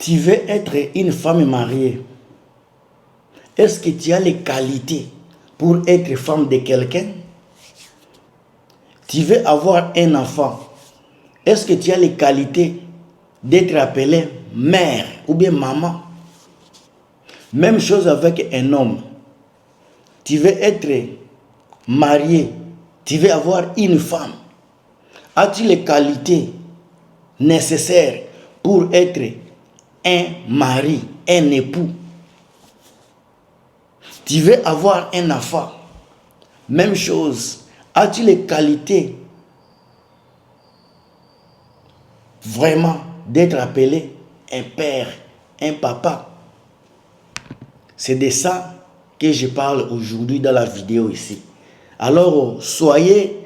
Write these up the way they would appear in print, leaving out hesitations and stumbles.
Tu veux être une femme mariée. Est-ce que tu as les qualités pour être femme de quelqu'un? Tu veux avoir un enfant. Est-ce que tu as les qualités d'être appelée mère ou bien maman? Même chose avec un homme. Tu veux être marié. Tu veux avoir une femme. As-tu les qualités nécessaires pour être un mari, un époux? Tu veux avoir un enfant. Même chose. As-tu les qualités vraiment d'être appelé un père, un papa? C'est de ça que je parle aujourd'hui dans la vidéo ici. Alors, soyez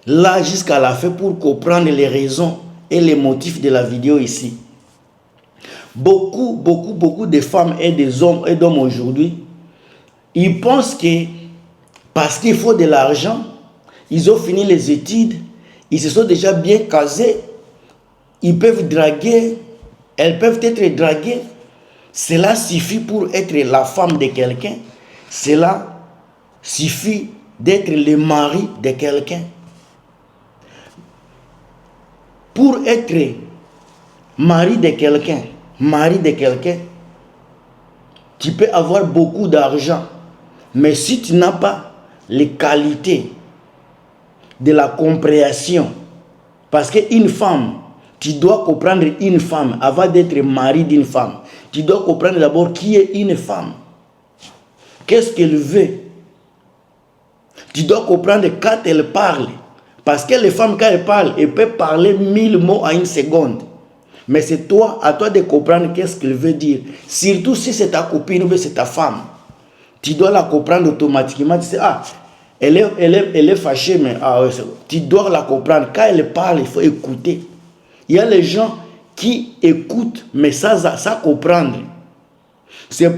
là jusqu'à la fin pour comprendre les raisons et les motifs de la vidéo ici. Beaucoup de femmes et des hommes et d'hommes aujourd'hui, ils pensent que parce qu'il faut de l'argent, ils ont fini les études, ils se sont déjà bien casés, ils peuvent draguer, elles peuvent être draguées. Cela suffit pour être la femme de quelqu'un. Cela suffit d'être le mari de quelqu'un. Pour être mari de quelqu'un, tu peux avoir beaucoup d'argent. Mais si tu n'as pas les qualités de la compréhension, parce qu'une femme, tu dois comprendre une femme avant d'être mari d'une femme. Tu dois comprendre d'abord qui est une femme. Qu'est-ce qu'elle veut? Tu dois comprendre quand elle parle. Parce que les femmes, quand elles parlent, elles peuvent parler 1000 mots à une seconde. Mais c'est toi, à toi de comprendre qu'est-ce qu'elle veut dire. Surtout si c'est ta copine ou c'est ta femme. Tu dois la comprendre automatiquement. Tu sais, elle est fâchée, mais tu dois la comprendre. Quand elle parle, il faut écouter. Il y a les gens qui écoutent, mais sans comprendre. C'est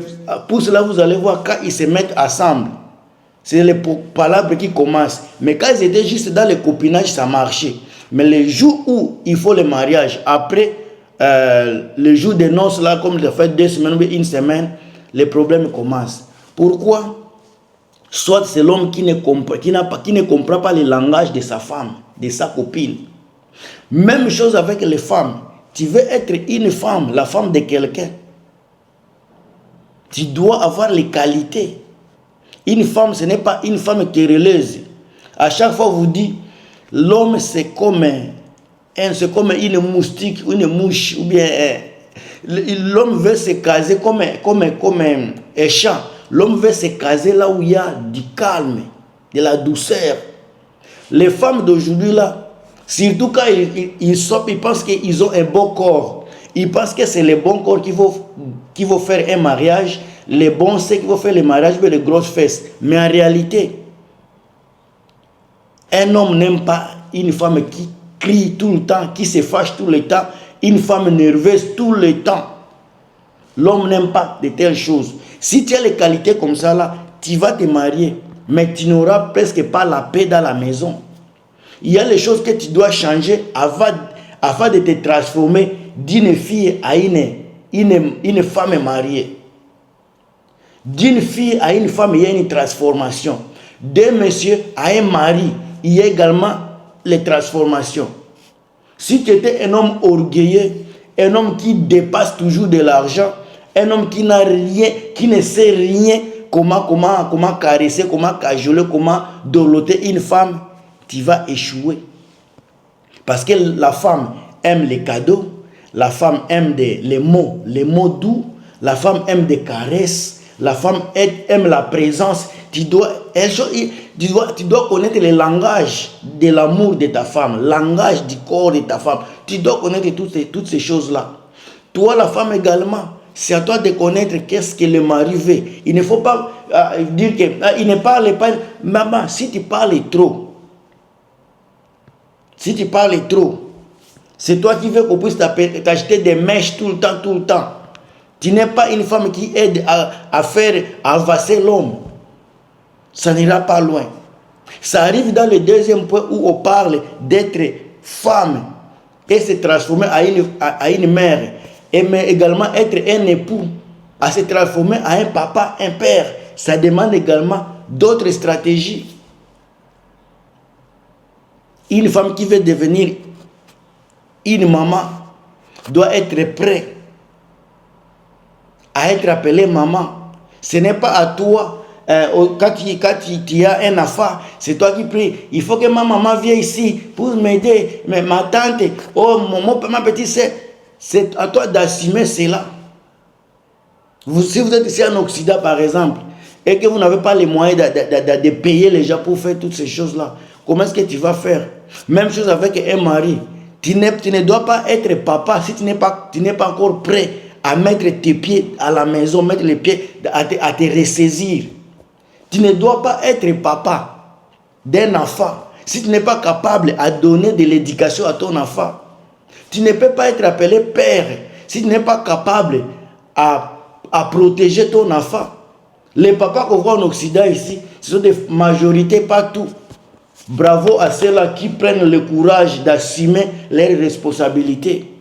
pour cela vous allez voir quand ils se mettent ensemble. C'est les palabres qui commencent. Mais quand ils étaient juste dans le copinage, ça marchait. Mais les jours où il faut le mariage, après le jour des noces, là, comme il fait 2 semaines ou une semaine, les problèmes commencent. Pourquoi? Soit c'est l'homme qui ne comprend pas le langage de sa femme, de sa copine. Même chose avec les femmes. Tu veux être une femme, la femme de quelqu'un. Tu dois avoir les qualités. Une femme, ce n'est pas une femme querelleuse. À chaque fois, on vous dit, l'homme, c'est comme une moustique, une mouche, ou bien l'homme veut se caser comme un chat. L'homme veut se caser là où il y a du calme, de la douceur. Les femmes d'aujourd'hui là, surtout quand ils sortent, ils pensent qu'ils ont un beau corps. Ils pensent que c'est le bon corps qui vont faire un mariage. Les bons, c'est qui vont faire le mariage avec les grosses fesses. Mais en réalité, un homme n'aime pas une femme qui crie tout le temps, qui se fâche tout le temps, une femme nerveuse tout le temps. L'homme n'aime pas de telles choses. Si tu as les qualités comme ça là, tu vas te marier, mais tu n'auras presque pas la paix dans la maison. Il y a les choses que tu dois changer afin de te transformer d'une fille à une femme mariée. D'une fille à une femme, il y a une transformation. D'un monsieur à un mari, il y a également les transformations. Si tu étais un homme orgueilleux, un homme qui dépasse toujours de l'argent, un homme qui n'a rien, qui ne sait rien, comment caresser, comment cajoler, comment dorloter une femme, tu vas échouer. Parce que la femme aime les cadeaux, la femme aime les mots doux, la femme aime des caresses, la femme aime la présence. Tu dois connaître le langage de l'amour de ta femme, le langage du corps de ta femme. Tu dois connaître toutes ces choses-là. Toi, la femme également, c'est à toi de connaître qu'est-ce que le mari veut. Il ne faut pas dire qu'il ne parle pas. Maman, si tu parles trop, c'est toi qui veux qu'on puisse t'acheter des mèches tout le temps. Tu n'es pas une femme qui aide à faire avancer l'homme. Ça n'ira pas loin. Ça arrive dans le deuxième point où on parle d'être femme et se transformer à une mère. Et mais également être un époux, à se transformer en un papa, un père, ça demande également d'autres stratégies. Une femme qui veut devenir une maman doit être prête à être appelée maman. Ce n'est pas à toi, quand tu as un enfant, c'est toi qui pries. Il faut que ma maman vienne ici pour m'aider. Mais ma tante, oh, ma petite sœur, c'est à toi d'assumer cela. Si vous êtes ici en Occident, par exemple, et que vous n'avez pas les moyens de payer les gens pour faire toutes ces choses-là, comment est-ce que tu vas faire? Même chose avec un mari. Tu ne dois pas être papa si tu n'es pas encore prêt à mettre tes pieds à la maison, mettre les pieds, à te ressaisir. Tu ne dois pas être papa d'un enfant si tu n'es pas capable à donner de l'éducation à ton enfant. Tu ne peux pas être appelé père si tu n'es pas capable à protéger ton enfant. Les papas qu'on voit en Occident ici, ce sont des majorités partout. Bravo à ceux-là qui prennent le courage d'assumer leurs responsabilités,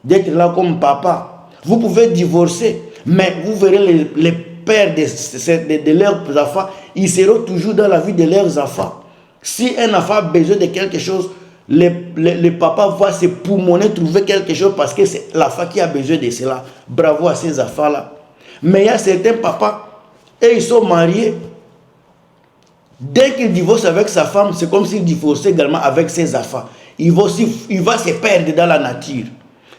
d'être là comme papa. Vous pouvez divorcer, mais vous verrez les pères de leurs enfants, ils seront toujours dans la vie de leurs enfants. Si un enfant a besoin de quelque chose, le papa va se poumonner, trouver quelque chose parce que c'est l'enfant qui a besoin de cela. Bravo à ces enfants-là. Mais il y a certains papas, et ils sont mariés. Dès qu'il divorce avec sa femme, c'est comme s'il divorçait également avec ses enfants. Il va se perdre dans la nature.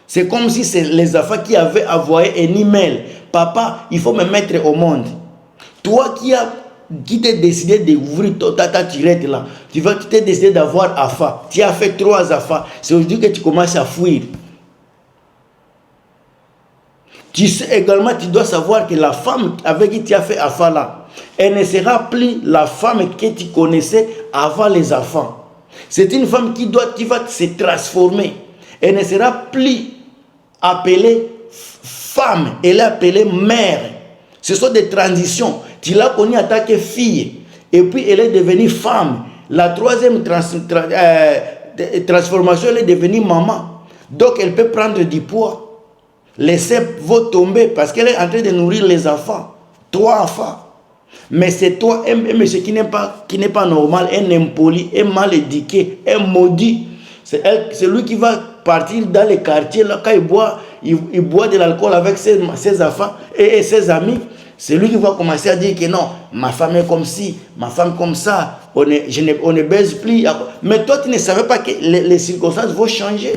C'est comme si c'est les enfants qui avaient envoyé un email. Papa, il faut me mettre au monde. Toi qui t'es décidé d'ouvrir ta tirette là, tu t'es décidé d'avoir enfant. Tu as fait 3 enfants. C'est aujourd'hui que tu commences à fuir. Tu sais également, tu dois savoir que la femme avec qui tu as fait enfant là, elle ne sera plus la femme que tu connaissais avant les enfants. C'est une femme qui va se transformer. Elle ne sera plus appelée femme, elle est appelée mère. Ce sont des transitions. Tu l'as connue en tant que fille, et puis elle est devenue femme. La troisième transformation, elle est devenue maman. Donc elle peut prendre du poids. Les seins vont tomber parce qu'elle est en train de nourrir les enfants. 3 enfants. Mais c'est toi, un monsieur qui n'est pas normal, un impoli, un mal éduqué, un maudit. C'est lui qui va partir dans les quartiers, là, quand il boit de l'alcool avec ses enfants et ses amis. C'est lui qui va commencer à dire que non, ma femme est comme ci, ma femme comme ça, on ne baise plus. Mais toi, tu ne savais pas que les circonstances vont changer.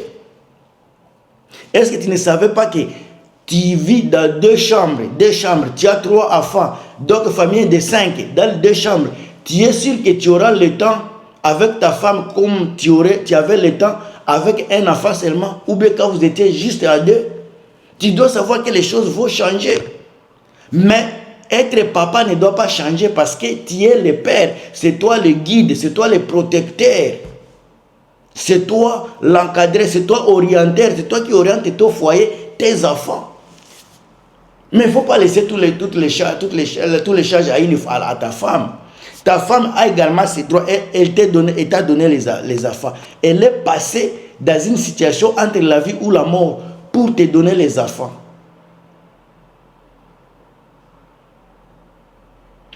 Est-ce que tu ne savais pas que tu vis dans 2 chambres, tu as 3 enfants, donc famille de 5, dans 2 chambres, tu es sûr que tu auras le temps avec ta femme comme tu avais le temps avec un enfant seulement, ou bien quand vous étiez juste à 2, tu dois savoir que les choses vont changer. Mais être papa ne doit pas changer parce que tu es le père, c'est toi le guide, c'est toi le protecteur. C'est toi l'encadré, c'est toi orienteur, c'est toi qui oriente ton foyer, tes enfants. Mais il ne faut pas laisser tous les charges à ta femme. Ta femme a également ses droits, elle t'a donné les enfants. Elle est passée dans une situation entre la vie ou la mort pour te donner les enfants.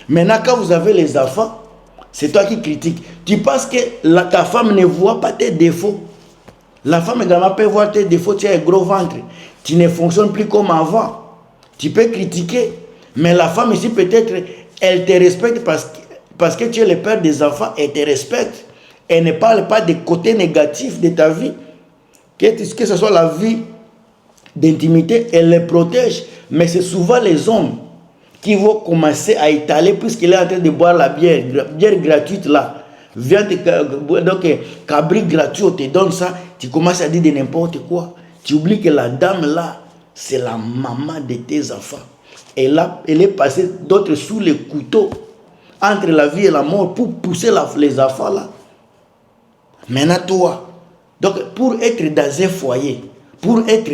Maintenant, quand vous avez les enfants, c'est toi qui critiques. Tu penses que ta femme ne voit pas tes défauts. La femme également peut voir tes défauts. Tu as un gros ventre. Tu ne fonctionnes plus comme avant. Tu peux critiquer. Mais la femme ici, peut-être, elle te respecte parce que tu es le père des enfants. Elle te respecte. Elle ne parle pas des côtés négatifs de ta vie. Que ce soit la vie d'intimité, elle les protège. Mais c'est souvent les hommes qui vont commencer à étaler puisqu'il est en train de boire la bière gratuite là. Donc, cabri gratuit, on te donne ça, tu commences à dire de n'importe quoi. Tu oublies que la dame là, c'est la maman de tes enfants. Elle est passée d'autres sous le couteau entre la vie et la mort pour pousser les enfants là. Maintenant toi, donc pour être dans un foyer, pour être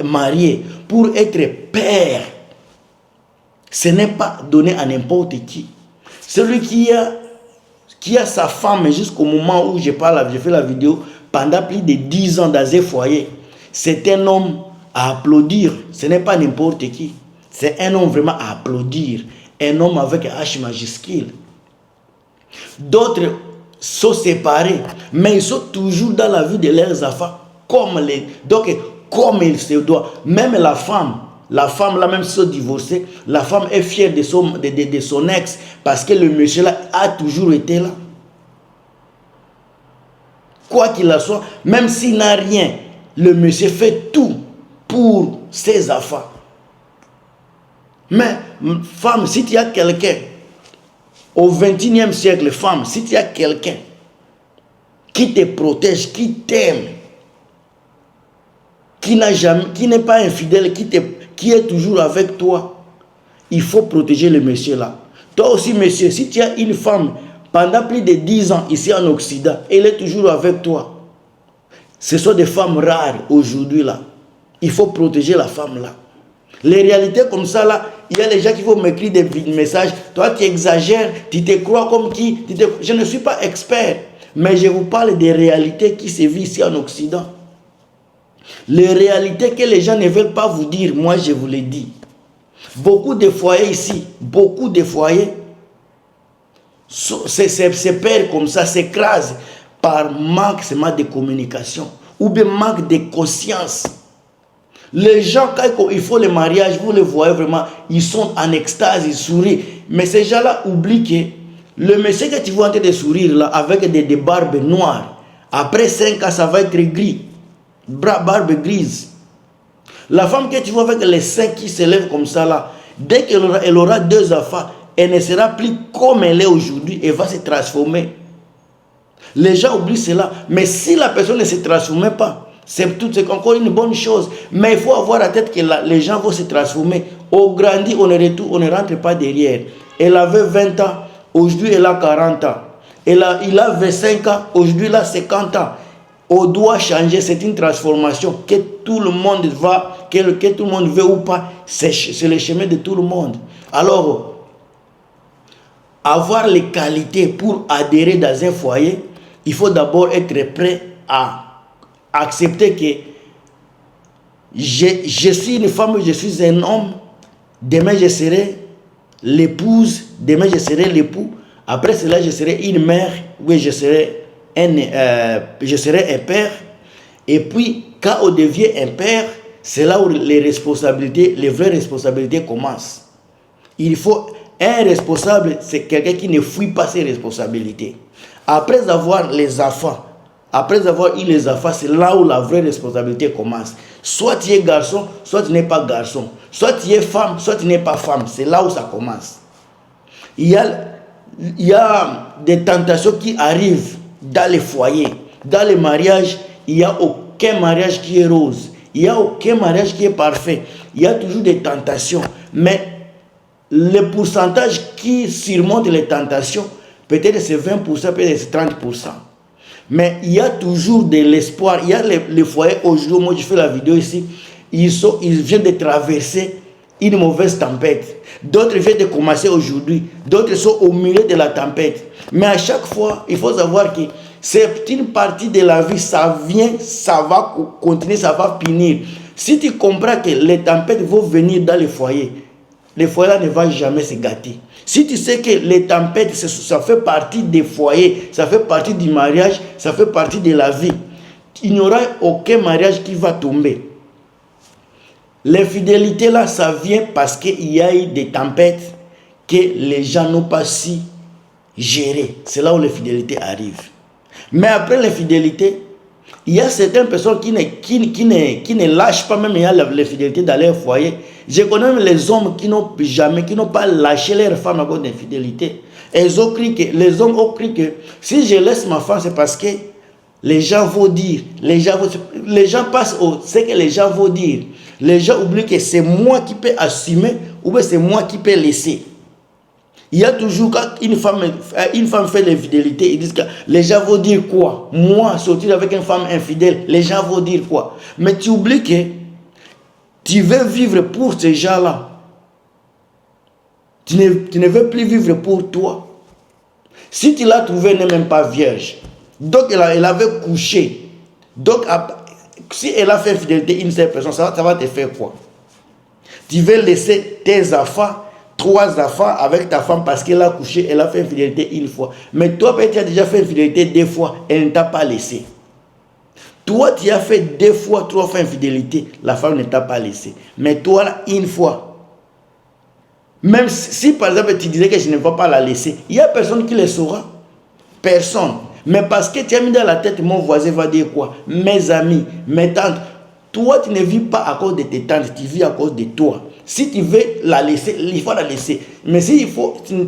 marié, pour être père, ce n'est pas donné à n'importe qui. Celui qui a sa femme jusqu'au moment où j'ai fait la vidéo, pendant plus de 10 ans dans un foyer, c'est un homme à applaudir. Ce n'est pas n'importe qui. C'est un homme vraiment à applaudir. Un homme avec un H majuscule. D'autres sont séparés, mais ils sont toujours dans la vie de leurs enfants, comme il se doit. Même la femme là même se divorcée, la femme est fière de son ex, parce que le monsieur là a toujours été là. Quoi qu'il en soit, même s'il n'a rien, le monsieur fait tout pour ses enfants. Mais femme, si tu as quelqu'un, au XXIe siècle, femme, si tu as quelqu'un qui te protège, qui t'aime, qui n'est pas infidèle, qui est toujours avec toi, il faut protéger le monsieur là. Toi aussi, monsieur, si tu as une femme pendant plus de 10 ans ici en Occident, elle est toujours avec toi. Ce sont des femmes rares aujourd'hui là. Il faut protéger la femme là. Les réalités comme ça là, il y a les gens qui vont m'écrire des messages. Toi tu exagères, tu te crois comme qui? Je ne suis pas expert, mais je vous parle des réalités qui se vivent ici en Occident. Les réalités que les gens ne veulent pas vous dire, moi je vous les dis. Beaucoup de foyers ici, beaucoup de foyers, ces pères comme ça s'écrasent par manque seulement de communication ou bien manque de conscience. Les gens, quand il faut le mariage, vous les voyez vraiment, ils sont en extase, ils sourient. Mais ces gens-là oublient que le monsieur que tu vois en train de sourire là, avec des barbes noires, après 5 ans, ça va être gris, barbe grise. La femme que tu vois avec les seins qui se lèvent comme ça là, dès qu'elle aura 2 enfants, elle ne sera plus comme elle est aujourd'hui, elle va se transformer. Les gens oublient cela. Mais si la personne ne se transforme pas, c'est encore une bonne chose. Mais il faut avoir la tête que les gens vont se transformer. On grandit, on ne rentre pas derrière. Elle avait 20 ans, aujourd'hui elle a 40 ans. Il a 25 ans, aujourd'hui il a 50 ans. On doit changer, c'est une transformation que tout le monde va, que tout le monde veut ou pas, c'est le chemin de tout le monde. Alors, avoir les qualités pour adhérer dans un foyer, il faut d'abord être prêt à accepter que je suis une femme, je suis un homme, demain je serai l'épouse, demain je serai l'époux, après cela je serai une mère, oui je serai un père, et puis quand on devient un père, c'est là où les vraies responsabilités commencent. Il faut un responsable, c'est quelqu'un qui ne fuit pas ses responsabilités. Après avoir les enfants, après avoir eu les enfants, c'est là où la vraie responsabilité commence. Soit tu es garçon, soit tu n'es pas garçon. Soit tu es femme, soit tu n'es pas femme. C'est là où ça commence. Il y a des tentations qui arrivent dans les foyers. Dans les mariages, il n'y a aucun mariage qui est rose. Il n'y a aucun mariage qui est parfait. Il y a toujours des tentations. Mais le pourcentage qui surmonte les tentations, peut-être c'est 20%, peut-être c'est 30%. Mais il y a toujours de l'espoir. Il y a les foyers aujourd'hui, moi je fais la vidéo ici, ils viennent de traverser une mauvaise tempête. D'autres viennent de commencer aujourd'hui. D'autres sont au milieu de la tempête. Mais à chaque fois, il faut savoir que c'est une partie de la vie, ça vient, ça va continuer, ça va finir. Si tu comprends que les tempêtes vont venir dans les foyers là ne vont jamais se gâter. Si tu sais que les tempêtes, ça fait partie des foyers, ça fait partie du mariage, ça fait partie de la vie, il n'y aura aucun mariage qui va tomber. L'infidélité là, ça vient parce qu'il y a eu des tempêtes que les gens n'ont pas su gérer. C'est là où l'infidélité arrive. Mais après l'infidélité, il y a certaines personnes qui ne lâchent pas même l'infidélité dans leur foyer. Je connais même les hommes qui n'ont pas lâché leur femme à cause d'infidélité. Les hommes ont cru que si je laisse ma femme, c'est parce que les gens vont dire, les gens passent au ce que les gens vont dire. Les gens oublient que c'est moi qui peux assumer ou bien c'est moi qui peux laisser. Il y a toujours, quand une femme fait l'infidélité, ils disent que les gens vont dire quoi? Moi, sortir avec une femme infidèle, les gens vont dire quoi? Mais tu oublies que tu veux vivre pour ces gens-là. Tu ne veux plus vivre pour toi. Si tu l'as trouvé, elle n'est même pas vierge. Donc, elle avait couché. Donc, si elle a fait fidélité une seule personne, ça va te faire quoi? Tu veux laisser tes enfants, 3 enfants avec ta femme parce qu'elle a couché, elle a fait fidélité une fois. Mais toi, peut-être, tu as déjà fait fidélité 2 fois, elle ne t'a pas laissé. Toi, tu as fait 2 fois, 3 fois infidélité, la femme ne t'a pas laissé. Mais toi, là, une fois. Même si, par exemple, tu disais que je ne vais pas la laisser, il n'y a personne qui le saura. Personne. Mais parce que tu as mis dans la tête, mon voisin va dire quoi? Mes amis, mes tantes. Toi, tu ne vis pas à cause de tes tantes, tu vis à cause de toi. Si tu veux la laisser, il faut la laisser. Mais si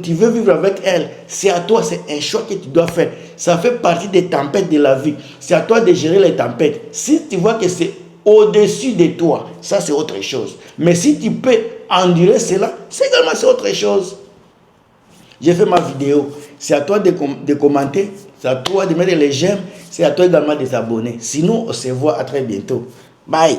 tu veux vivre avec elle, c'est à toi, c'est un choix que tu dois faire. Ça fait partie des tempêtes de la vie. C'est à toi de gérer les tempêtes. Si tu vois que c'est au-dessus de toi, ça c'est autre chose. Mais si tu peux endurer cela, c'est également autre chose. J'ai fait ma vidéo. C'est à toi de commenter, c'est à toi de mettre les j'aime, c'est à toi également de t'abonner. Sinon, on se voit à très bientôt. Bye.